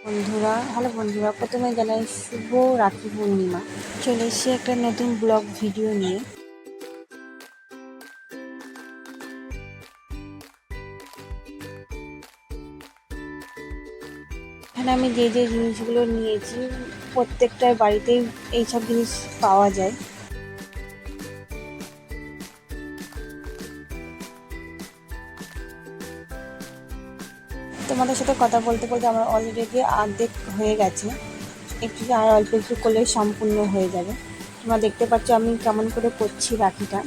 Hello বন্ধুরা, প্রথমে জানাই শুভ রাখি পূর্ণিমা। চলে এসেছি একটা নতুন ব্লগ ভিডিও নিয়ে। এখানে আমি যে জিনিসগুলো নিয়েছি প্রত্যেকটার বাড়িতেই এইসব জিনিস পাওয়া যায়। তোমাদের সাথে কথা বলতে বলতে আমার অলরেডি অর্ধেক হয়ে গেছে, একটু আর অল্প একটু করলে সম্পূর্ণ হয়ে যাবে। তোমরা দেখতে পাচ্ছ আমি কেমন করে করছি রাখিটা।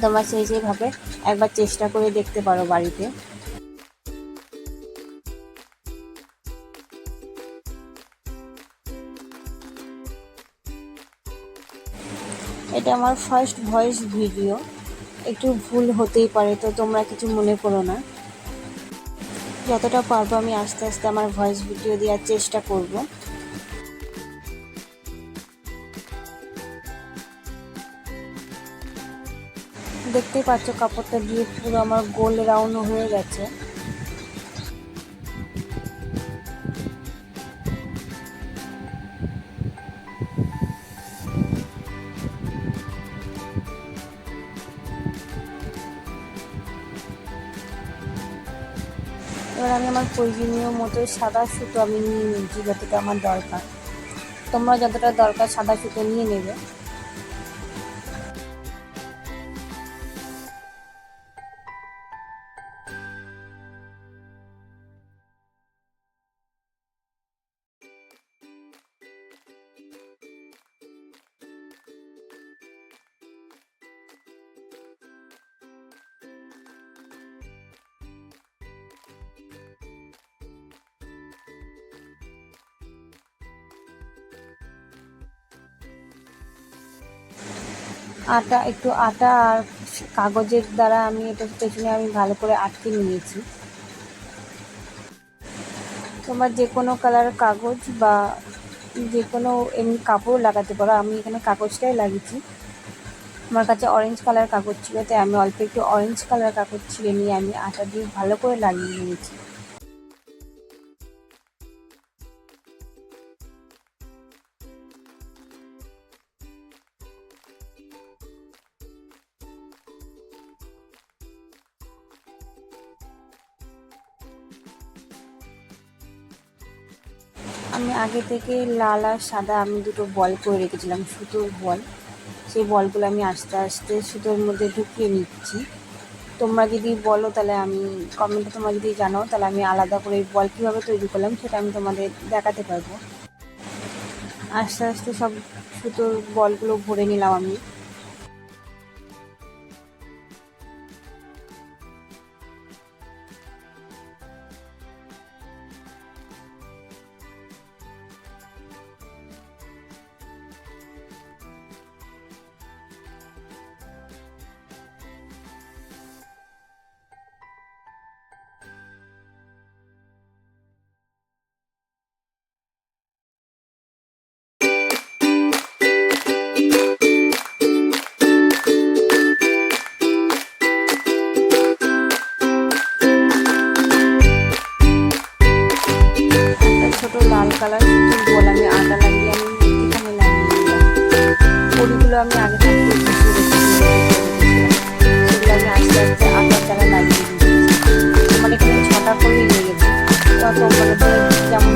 তোমরা সেইভাবে একবার চেষ্টা করে দেখতে পারো বাড়িতে। এটা আমার ফার্স্ট ভয়েস ভিডিও, একটু ভুল হতেই পারে, তো তোমরা কিছু মনে করো না। যতটা পারবো আমি আস্তে আস্তে আমার ভয়েস ভিডিও দেওয়ার চেষ্টা করব। দেখতেই পাচ্ছ কাপড়টা দিয়ে পুরো আমার গোল রাউন্ড হয়ে গেছে। এবার আমি আমার প্রয়োজনীয় মতো সাদা সুতো আমি নিয়ে নিয়েছি, যতটা আমার দরকার। তোমরা যতটা দরকার সাদা সুতো নিয়ে নেবে। একটু আটা আর কাগজের দ্বারা আমি এটা পেছনে আমি ভালো করে আটকে নিয়েছি। তোমার যে কোনো কালার কাগজ বা যে কোনো এমনি কাপড় লাগাতে পারো। আমি এখানে কাগজটাই লাগিয়েছি। আমার কাছে অরেঞ্জ কালার কাগজ ছিল, তাই আমি অল্প একটু অরেঞ্জ কালার কাগজ ছিঁড়ে নিয়ে আমি আটা দিয়ে ভালো করে লাগিয়ে নিয়েছি। আমি আগে থেকে লাল আর সাদা আমি দুটো বল করে রেখেছিলাম, সুতোর বল। সেই বলগুলো আমি আস্তে আস্তে সুতোর মধ্যে ঢুকিয়ে নিচ্ছি। তোমরা যদি বলো তাহলে আমি কমেন্টে তোমরা যদি জানাও তাহলে আমি আলাদা করে এই বল কীভাবে তৈরি করলাম সেটা আমি তোমাদের দেখাতে পারবো। আস্তে আস্তে সব সুতোর বলগুলো ভরে নিলাম আমি। ছোটো লাল কালার বল আমি আটা লাগিয়ে আমি এখানে লাগিয়ে নিলাম। পরিগুলো আমি আগে থাকতে সেগুলো আমি আস্তে আস্তে আটার দ্বারা লাগিয়ে দিচ্ছি। আমার এখানে 6টা করে লেগেছে, তো তোমরা যেমন